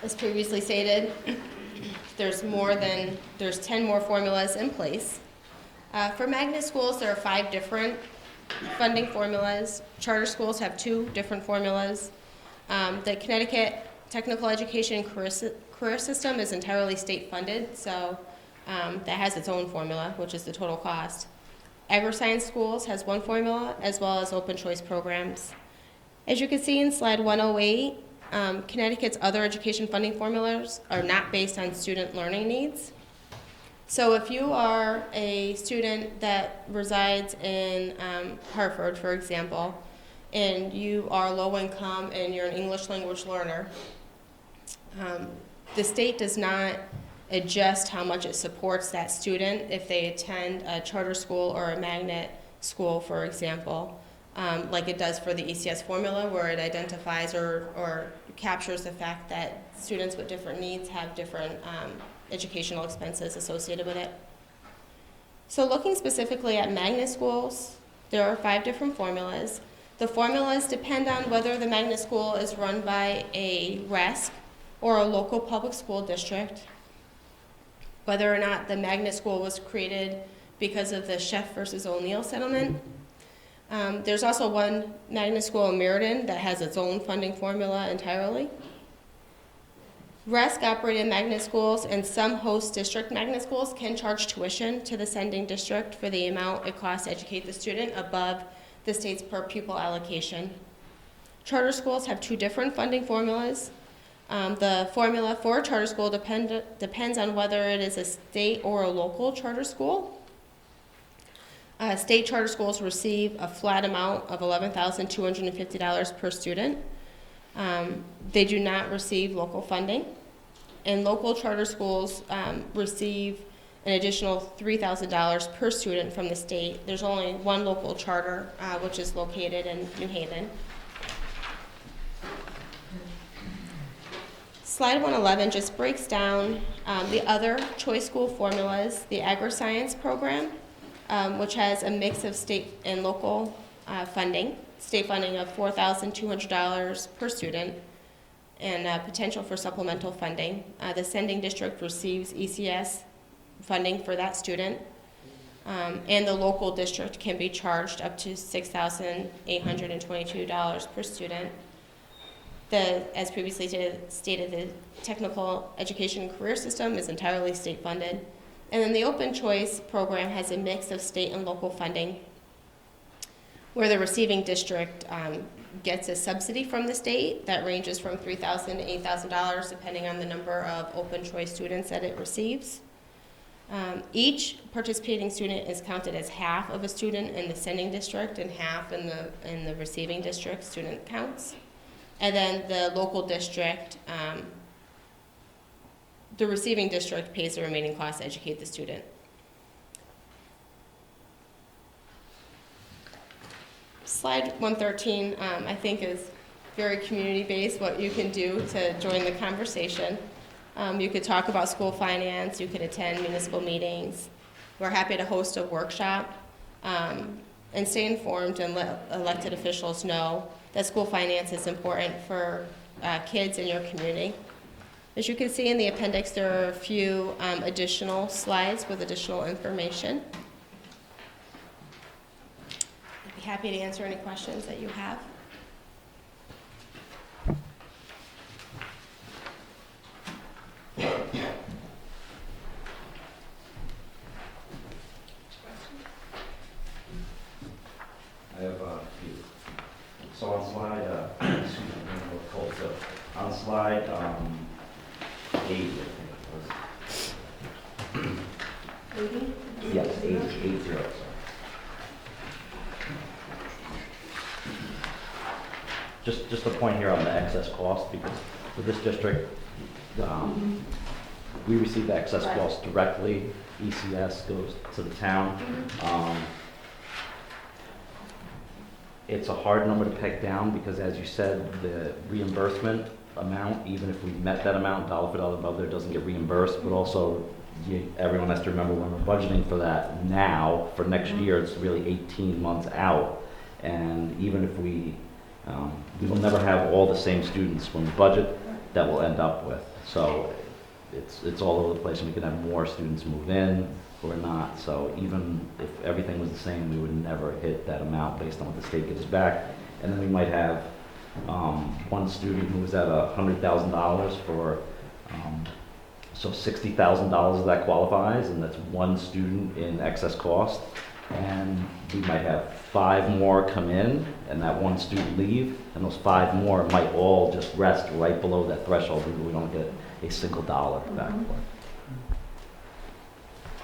As previously stated, there's 10 more formulas in place. For magnet schools, there are 5 different funding formulas. Charter schools have 2 different formulas. The Connecticut Technical Education Career System is entirely state funded, so that has its own formula, which is the total cost. Agri-science schools has 1 formula, as well as open choice programs. As you can see in slide 108, Connecticut's other education funding formulas are not based on student learning needs. So if you are a student that resides in Hartford, for example, and you are low income and you're an English language learner, the state does not adjust how much it supports that student if they attend a charter school or a magnet school, for example, like it does for the ECS Formula, where it identifies or captures the fact that students with different needs have different educational expenses associated with it. So looking specifically at magnet schools, there are 5 different formulas. The formulas depend on whether the magnet school is run by a RESC or a local public school district, whether or not the magnet school was created because of the Sheff versus O'Neill settlement. There's also one magnet school in Meriden that has its own funding formula entirely. RESC operated magnet schools and some host district magnet schools can charge tuition to the sending district for the amount it costs to educate the student above the state's per pupil allocation. Charter schools have 2 different funding formulas. The formula for a charter school depends on whether it is a state or a local charter school. State charter schools receive a flat amount of $11,250 per student. They do not receive local funding. And local charter schools receive an additional $3,000 per student from the state. There's only one local charter, which is located in New Haven. Slide 111 just breaks down the other choice school formulas, the agri-science program, which has a mix of state and local funding, state funding of $4,200 per student, and potential for supplemental funding. The sending district receives ECS funding for that student, and the local district can be charged up to $6,822 per student. As previously stated, the technical education and career system is entirely state funded. And then the open choice program has a mix of state and local funding, where the receiving district gets a subsidy from the state that ranges from $3,000 to $8,000 depending on the number of open choice students that it receives. Each participating student is counted as half of a student in the sending district and half in the receiving district student counts. And then the local district, the receiving district pays the remaining costs to educate the student. Slide 113, I think, is very community-based, what you can do to join the conversation. You could talk about school finance, you could attend municipal meetings. We're happy to host a workshop and stay informed and let elected officials know that school finance is important for kids in your community. As you can see in the appendix, there are a few additional slides with additional information. I'd be happy to answer any questions that you have. I have a few. So on slide, excuse me, I'm a little cold. So on slide 8, I think it was. Yes, 80, sorry. Just a point here on the excess cost, because for this district, we receive the excess cost directly. ECS goes to the town. It's a hard number to peg down because, as you said, the reimbursement amount, even if we met that amount, dollar for dollar above there, doesn't get reimbursed. But also, everyone has to remember when we're budgeting for that now, for next year, it's really 18 months out. And even if we will never have all the same students from the budget that we'll end up with. So it's all over the place, and we can have more students move in or not. So even if everything was the same, we would never hit that amount based on what the state gives us back. And then we might have one student who was at $100,000 for, so $60,000 of that qualifies, and that's one student in excess cost. And we might have 5 more come in and that one student leave, and those 5 more might all just rest right below that threshold. We don't get a single dollar back for it.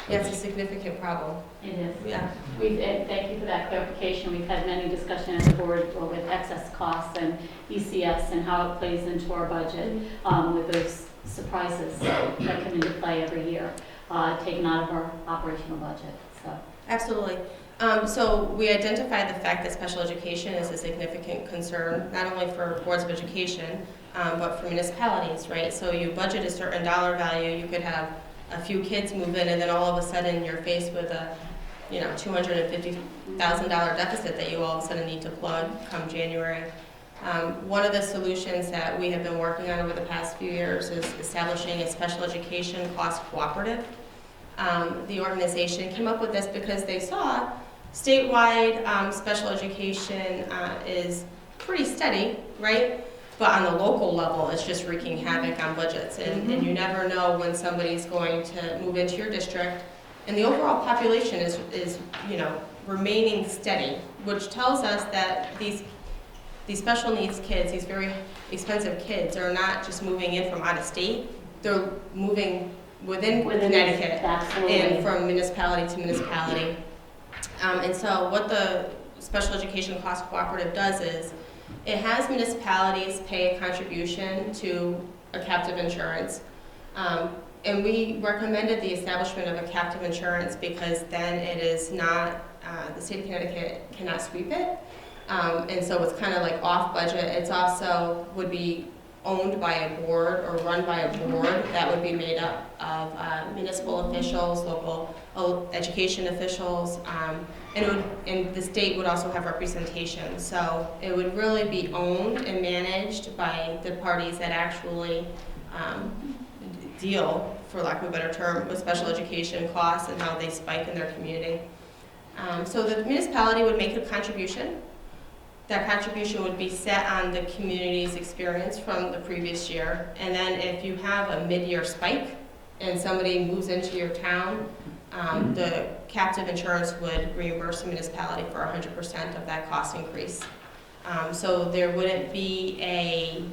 Yeah, it's a significant problem. It is. Yeah. Thank you for that clarification. We've had many discussions as a board with excess costs and ECS and how it plays into our budget with those surprises that come into play every year, taken out of our operational budget. So. Absolutely. So we identified the fact that special education is a significant concern, not only for boards of education, but for municipalities, right? So you budget a certain dollar value, you could have a few kids move in, and then all of a sudden you're faced with a, $250,000 deficit that you all of a sudden need to plug come January. One of the solutions that we have been working on over the past few years is establishing a special education cost cooperative. The organization came up with this because they saw statewide special education is pretty steady, right? But on the local level, it's just wreaking havoc on budgets, and you never know when somebody's going to move into your district. And the overall population is remaining steady, which tells us that these special needs kids, these very expensive kids, are not just moving in from out of state. They're moving within Connecticut and from municipality to municipality. And so what the Special Education Cost Cooperative does is it has municipalities pay a contribution to a captive insurance. And we recommended the establishment of a captive insurance because then it is not, the state of Connecticut cannot sweep it. And so it's kind of like off budget. It's also would be owned by a board or run by a board that would be made up of municipal officials, local education officials, and the state would also have representation. So it would really be owned and managed by the parties that actually deal, for lack of a better term, with special education costs and how they spike in their community. So the municipality would make a contribution. That contribution would be set on the community's experience from the previous year. And then if you have a mid-year spike and somebody moves into your town, the captive insurance would reimburse the municipality for 100% of that cost increase. So there wouldn't be a,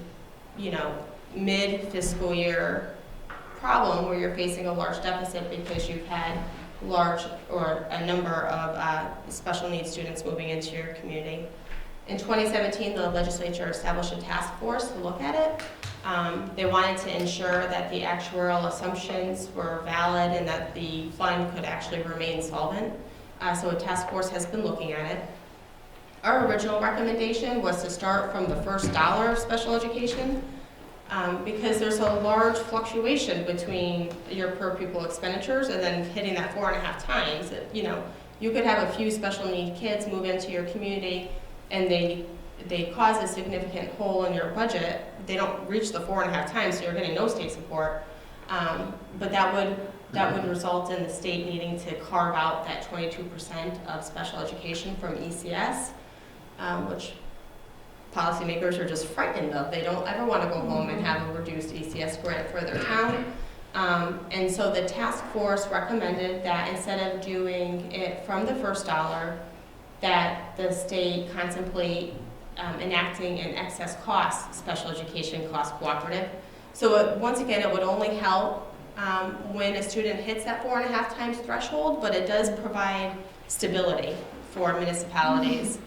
mid-fiscal year problem where you're facing a large deficit because you've had a number of special needs students moving into your community. In 2017, the legislature established a task force to look at it. They wanted to ensure that the actuarial assumptions were valid and that the fund could actually remain solvent. So a task force has been looking at it. Our original recommendation was to start from the first dollar of special education because there's a large fluctuation between your per pupil expenditures and then hitting that 4.5 times. You could have a few special need kids move into your community and they cause a significant hole in your budget. They don't reach the 4.5 times, so you're getting no state support. But that would result in the state needing to carve out that 22% of special education from ECS, which policymakers are just frightened of. They don't ever want to go home and have a reduced ECS grant for their town. And so the task force recommended that instead of doing it from the first dollar, that the state contemplate enacting an excess cost special education cost cooperative. So once again, it would only help when a student hits that 4.5 times threshold, but it does provide stability for municipalities.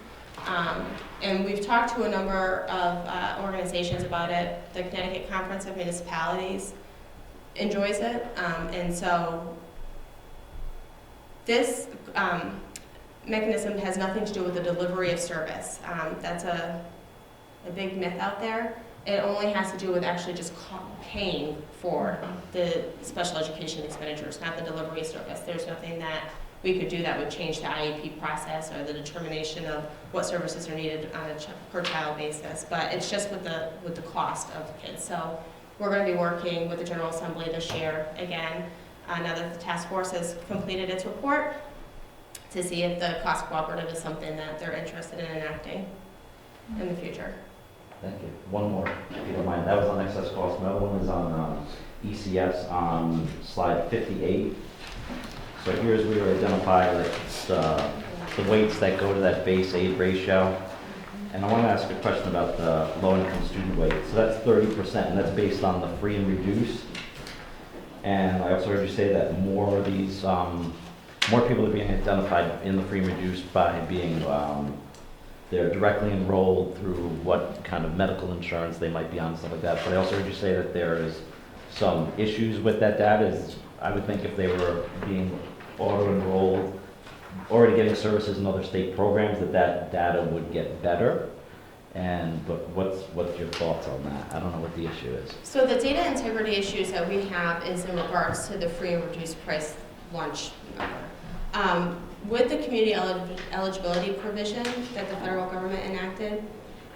And we've talked to a number of organizations about it. The Connecticut Conference of Municipalities enjoys it. And so this mechanism has nothing to do with the delivery of service. That's a big myth out there. It only has to do with actually just paying for the special education expenditures, not the delivery of service. There's nothing that we could do that would change the IEP process or the determination of what services are needed on a per child basis, but it's just with the cost of the kids. So we're going to be working with the General Assembly this year again, now that the task force has completed its report, to see if the cost cooperative is something that they're interested in enacting in the future. Thank you. One more, if you don't mind. That was on excess cost. Another one is on ECS on slide 58. So here's where we identify the weights that go to that base aid ratio. And I want to ask a question about the low-income student weight. So that's 30%, and that's based on the free and reduced. And I also heard you say that more of these more people are being identified in the free and reduced by being, they're directly enrolled through what kind of medical insurance they might be on, stuff like that. But I also heard you say that there is some issues with that data. I would think if they were being auto-enrolled, already getting services in other state programs, that data would get better. But what's your thoughts on that? I don't know what the issue is. So the data integrity issues that we have is in regards to the free and reduced price lunch number. With the community eligibility provision that the federal government enacted,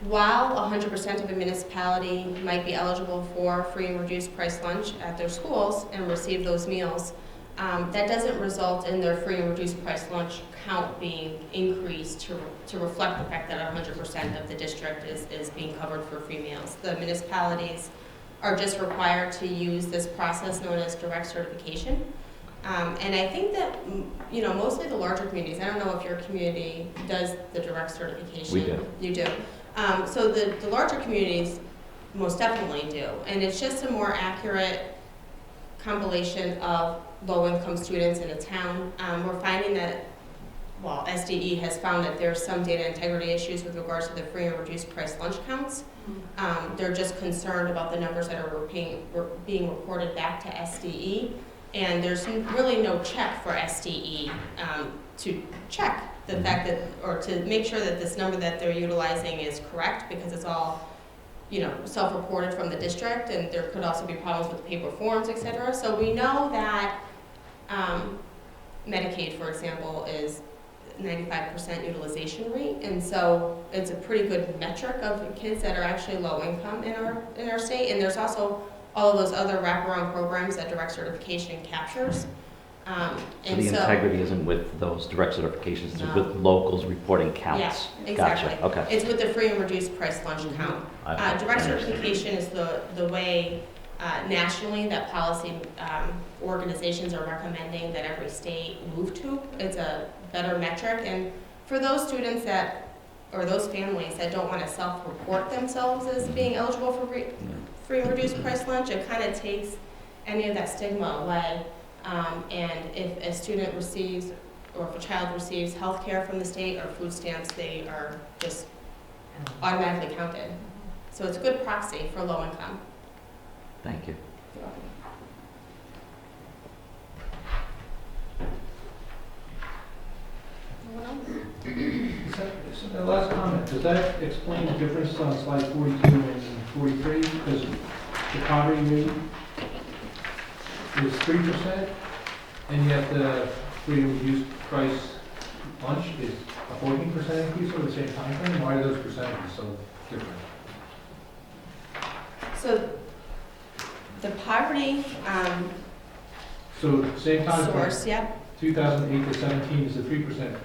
while 100% of a municipality might be eligible for free and reduced price lunch at their schools and receive those meals, that doesn't result in their free and reduced price lunch count being increased to reflect the fact that 100% of the district is being covered for free meals. The municipalities are just required to use this process known as direct certification. And I think that, mostly the larger communities, I don't know if your community does the direct certification. We do. You do. So the larger communities most definitely do. And it's just a more accurate compilation of low-income students in a town. We're finding that, SDE has found that there's some data integrity issues with regards to the free and reduced price lunch counts. They're just concerned about the numbers that are being reported back to SDE. And there's really no check for SDE to check the fact that, or to make sure that this number that they're utilizing is correct, because it's all, self-reported from the district, and there could also be problems with paper forms, et cetera. So we know that Medicaid, for example, is 95% utilization rate, and so it's a pretty good metric of kids that are actually low income in our state. And there's also all of those other wraparound programs that direct certification captures. So the integrity isn't with those direct certifications, it's with locals reporting counts. Yeah, exactly. Gotcha. Okay. It's with the free and reduced price lunch count. I Direct understand. certification is the way nationally that policy organizations are recommending that every state move to. It's a better metric, and for those students or those families that don't want to self-report themselves as being eligible for free and reduced price lunch, it kind of takes any of that stigma away. And if a student receives, or if a child receives health care from the state or food stamps, they are just automatically counted. So it's a good proxy for low income. Thank you. So the last comment, does that explain the difference on slide 42 and 43? Because the poverty rate is 3%, and yet the free and reduced price lunch is a 14% increase over the same time frame? Why are those percentages so different? So the poverty So same time frame, source, yep. 2008 to 17 is a 3%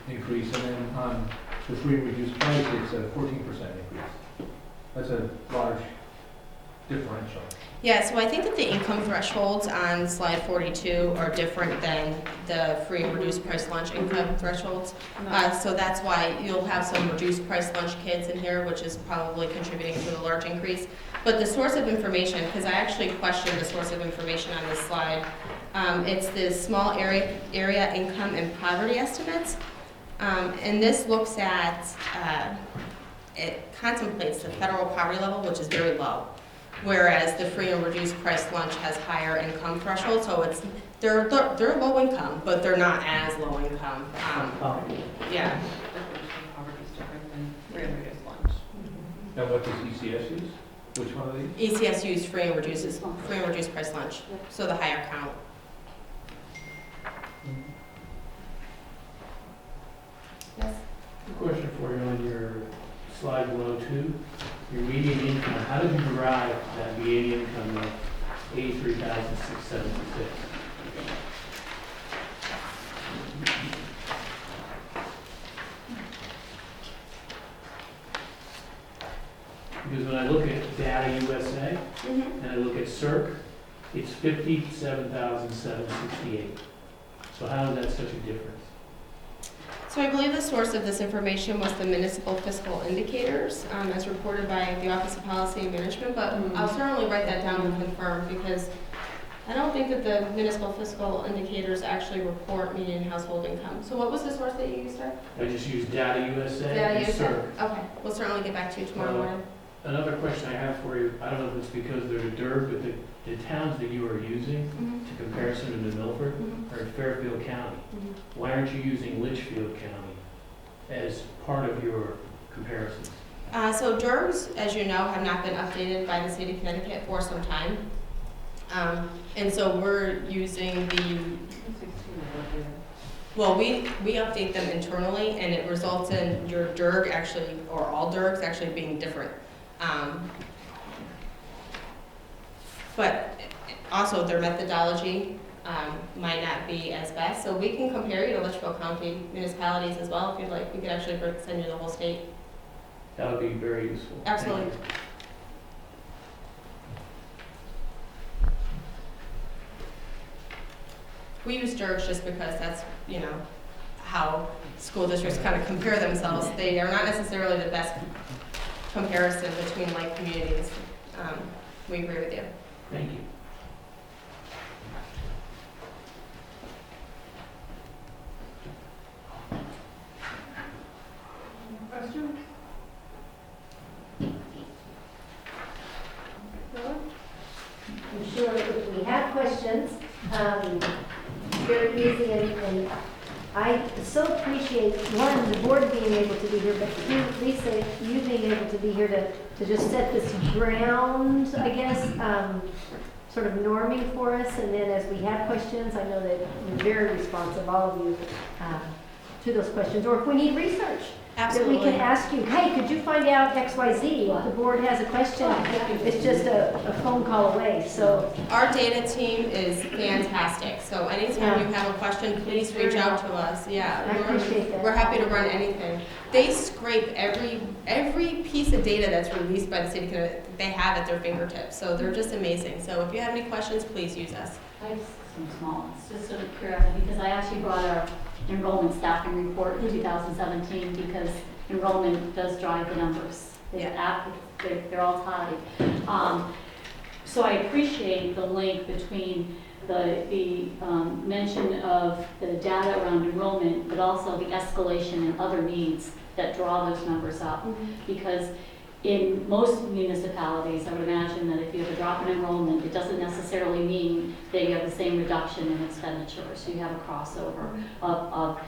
increase, and then on the free and reduced price, it's a 14% increase. That's a large differential. Yeah, so I think that the income thresholds on slide 42 are different than the free and reduced price lunch income thresholds. So that's why you'll have some reduced price lunch kids in here, which is probably contributing to the large increase. But the source of information, because I actually questioned the source of information on this slide, it's the small area income and poverty estimates. And this looks at, it contemplates the federal poverty level, which is very low, whereas the free and reduced price lunch has higher income threshold. So they're low income, but they're not as low income. Yeah. Poverty is different than free and reduced lunch. And what does ECS use? Which one of these? ECS use free and reduced price lunch, so the higher count. Yes. Question for you on your slide 102, your median income. How did you derive that median income of $83,676? Because when I look at Data USA and I look at CERC, it's $57,768. So how is that such a difference? So I believe the source of this information was the municipal fiscal indicators, as reported by the Office of Policy and Management, but I'll certainly write that down and confirm, because I don't think that the municipal fiscal indicators actually report median household income. So what was the source that you used, sir? I just use Data USA Data and USA? CERC. Okay, we'll certainly get back to you tomorrow morning. Another question I have for you, I don't know if it's because they're a DERG, but the towns that you are using to comparison to Milford are in Fairfield County. Why aren't you using Litchfield County as part of your comparisons? So DERGs, as you know, have not been updated by the state of Connecticut for some time. And so we're using well, we update them internally, and it results in your DERG actually, or all DERGs actually being different. But also their methodology might not be as best. So we can compare you to Litchfield County municipalities as well if you'd like. We could actually send you the whole state. That would be very useful. Absolutely. Thank you. We use DERGs just because that's, how school districts kind of compare themselves. They are not necessarily the best comparison between like communities. We agree with you. Thank you. Questions? I'm sure if we have questions, very easy and I so appreciate, one, the board being able to be here, but two, Lisa, you being able to be here to just set this ground, I guess, sort of norming for us. And then as we have questions, I know that you're very responsive, all of you, to those questions. Or if we need research, Absolutely. that we can ask you, hey, could you find out X, Y, Z? If the board has a question, it's just a phone call away. So Our data team is fantastic, so anytime you have a question, please reach out to us. Yeah, I appreciate that. we're happy to run anything. They scrape every piece of data that's released by the city of Connecticut. They have at their fingertips, so they're just amazing. So if you have any questions, please use us. I have some small ones, just sort of curiosity, because I actually brought our enrollment staffing report in 2017, because enrollment does drive the numbers. They're all tied. So I appreciate the link between the mention of the data around enrollment, but also the escalation and other needs that draw those numbers up. Because in most municipalities, I would imagine that if you have a drop in enrollment, it doesn't necessarily mean that you have the same reduction in expenditures. You have a crossover of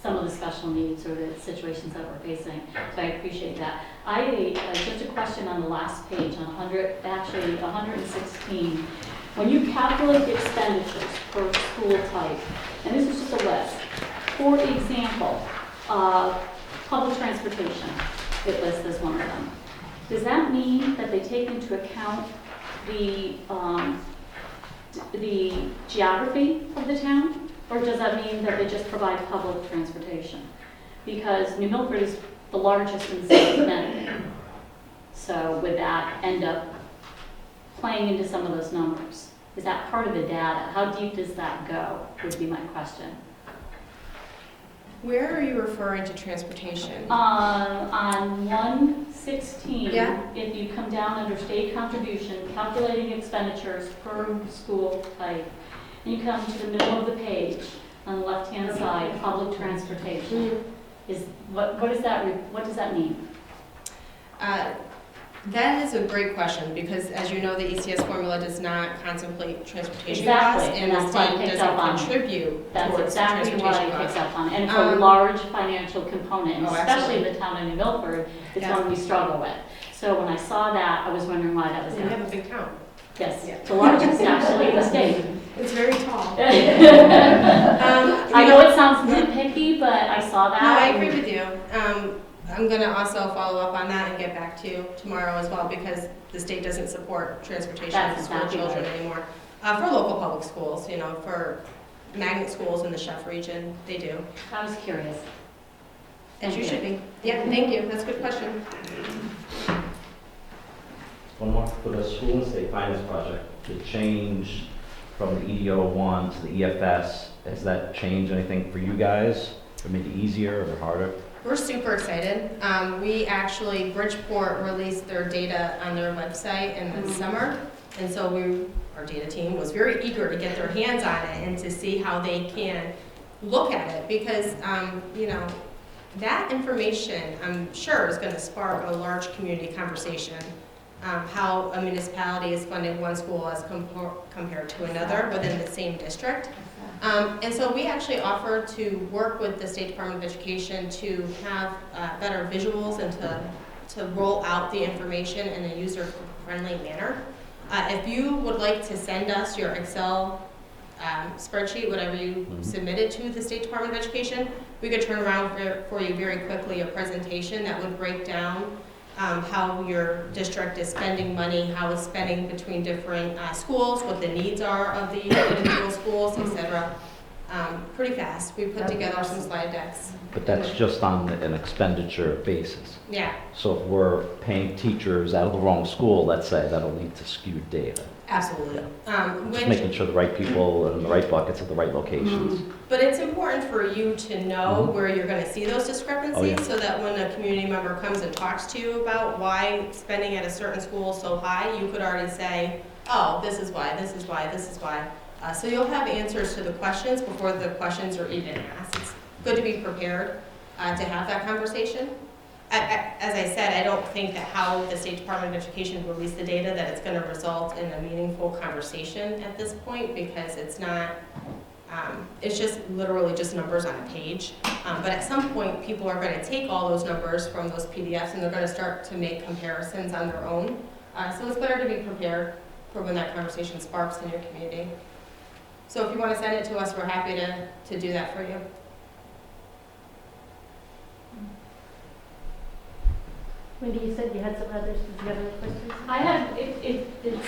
some of the special needs or the situations that we're facing. So I appreciate that. Just a question on the last page, on 116. When you calculate the expenditures per school type, and this is just a list. For example, public transportation. It lists as one of them. Does that mean that they take into account the geography of the town, or does that mean that they just provide public transportation? Because New Milford is the largest in the state of Connecticut. So would that end up playing into some of those numbers? Is that part of the data? How deep does that go, would be my question. Where are you referring to transportation? On 116, Yeah. if you come down under state contribution, calculating expenditures per school type, and you come to the middle of the page, on the left-hand side, public transportation. What does that mean? That is a great question, because as you know, the ECS formula does not contemplate transportation Exactly, costs, and and the that's why it state picks up doesn't on it. contribute That's towards exactly why transportation it picks costs. up on it. And it's a large financial component, Oh, especially absolutely. in the town of New Milford, it's Yeah. one we struggle with. So when I saw that, I was wondering why that was And we there. have a big town. Yes, Yeah. the largest actually in the state. It's very tall. I know it sounds nitpicky, but I saw that. No, I agree with you. I'm going to also follow up on that and get back to you tomorrow as well, because the state doesn't support transportation That's for school exactly children right. anymore. For local public schools, for magnet schools in the Chef region, they do. I was curious. As you Thank should be. Yeah, thank you. That's a good question. One more for the school and state finance project, the change from the EDO1 to the EFS, has that changed anything for you guys? Or made it easier or harder? We're super excited. Bridgeport released their data on their website in the summer. And so our data team was very eager to get their hands on it and to see how they can look at it, because, that information, I'm sure, is going to spark a large community conversation. How a municipality is funding one school as compared to another within the same district. And so we actually offered to work with the State Department of Education to have better visuals and to roll out the information in a user-friendly manner. If you would like to send us your Excel spreadsheet, whatever you submitted to the State Department of Education, we could turn around for you very quickly a presentation that would break down how your district is spending money, how it's spending between different schools, what the needs are of the individual schools, etc. Pretty fast. We put together some slide decks. But that's just on an expenditure basis. Yeah, So if we're paying teachers out of the wrong school, let's say, that'll lead to skewed data. absolutely. Just making sure the right people are in the right buckets at the right locations. But it's important for you to know where you're going to see those discrepancies, Oh, yeah. so that when a community member comes and talks to you about why spending at a certain school is so high, you could already say, oh, this is why, this is why, this is why. So you'll have answers to the questions before the questions are even asked. It's good to be prepared to have that conversation. As I said, I don't think that how the State Department of Education released the data, that it's going to result in a meaningful conversation at this point, because it's not It's just literally just numbers on a page. But at some point, people are going to take all those numbers from those PDFs and they're going to start to make comparisons on their own. So it's better to be prepared for when that conversation sparks in your community. So if you want to send it to us, we're happy to do that for you. Wendy, you said you had some others. Did you have any questions? I have, it's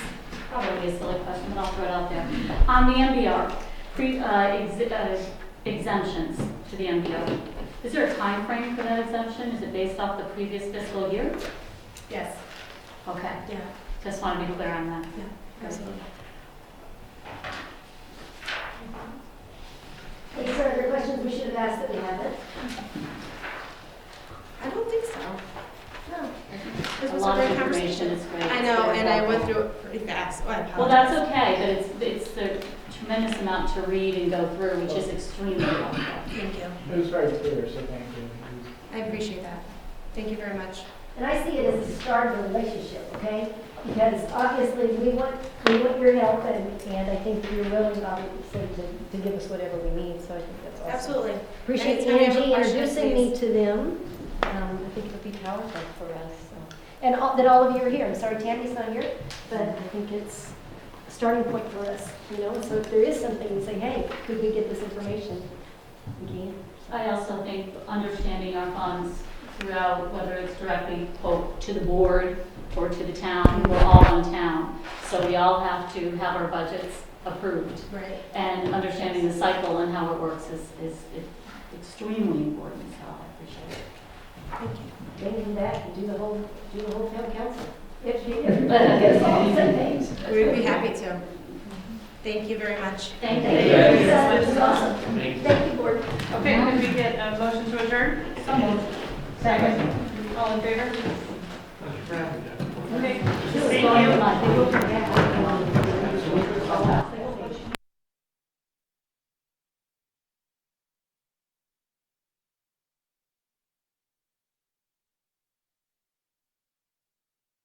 probably a silly question, but I'll throw it out there. On the MBR, exemptions to the MBR, is there a time frame for that exemption? Is it based off the previous fiscal year? Yes. Okay, Yeah. just want to be clear on that. Absolutely. Any further questions we should have asked that we haven't? I don't think so. No. This A was a lot of great information conversation. is great. I know, It's very and I went helpful. through it pretty fast. Oh, I apologize. Well, that's okay, but it's a tremendous amount to read and go through, which is extremely helpful. Thank you. It was very clear, so thank you. I appreciate that. Thank you very much. And I see it as the start of a relationship, okay? Because obviously we want your help and I think you're willing, obviously, to give us whatever we need, so I think that's awesome. Absolutely. Appreciate Anytime you have a Angie question, introducing me please. to them. I think it'll be powerful for us. So. And that all of you are here. I'm sorry Tammy's not here, but I think it's a starting point for us, you know? So if there is something, we say, hey, could we get this information? We can. I also think understanding our funds throughout, whether it's directly to the board or to the town, we're all one town. So we all have to have our budgets approved. Right. And understanding the cycle and how it works is extremely important, so I appreciate it. Thank you. Maybe do that and do the whole town council. If you get all the same things. We'd be happy to. Thank you very much. Thank Thank you. you. Thank you. This is awesome. Thank you. Thank you, board. Okay, can we get a motion to adjourn? Second. All in favor? Thank you for having me. Okay, She was thank gone you. a lot. They will come back.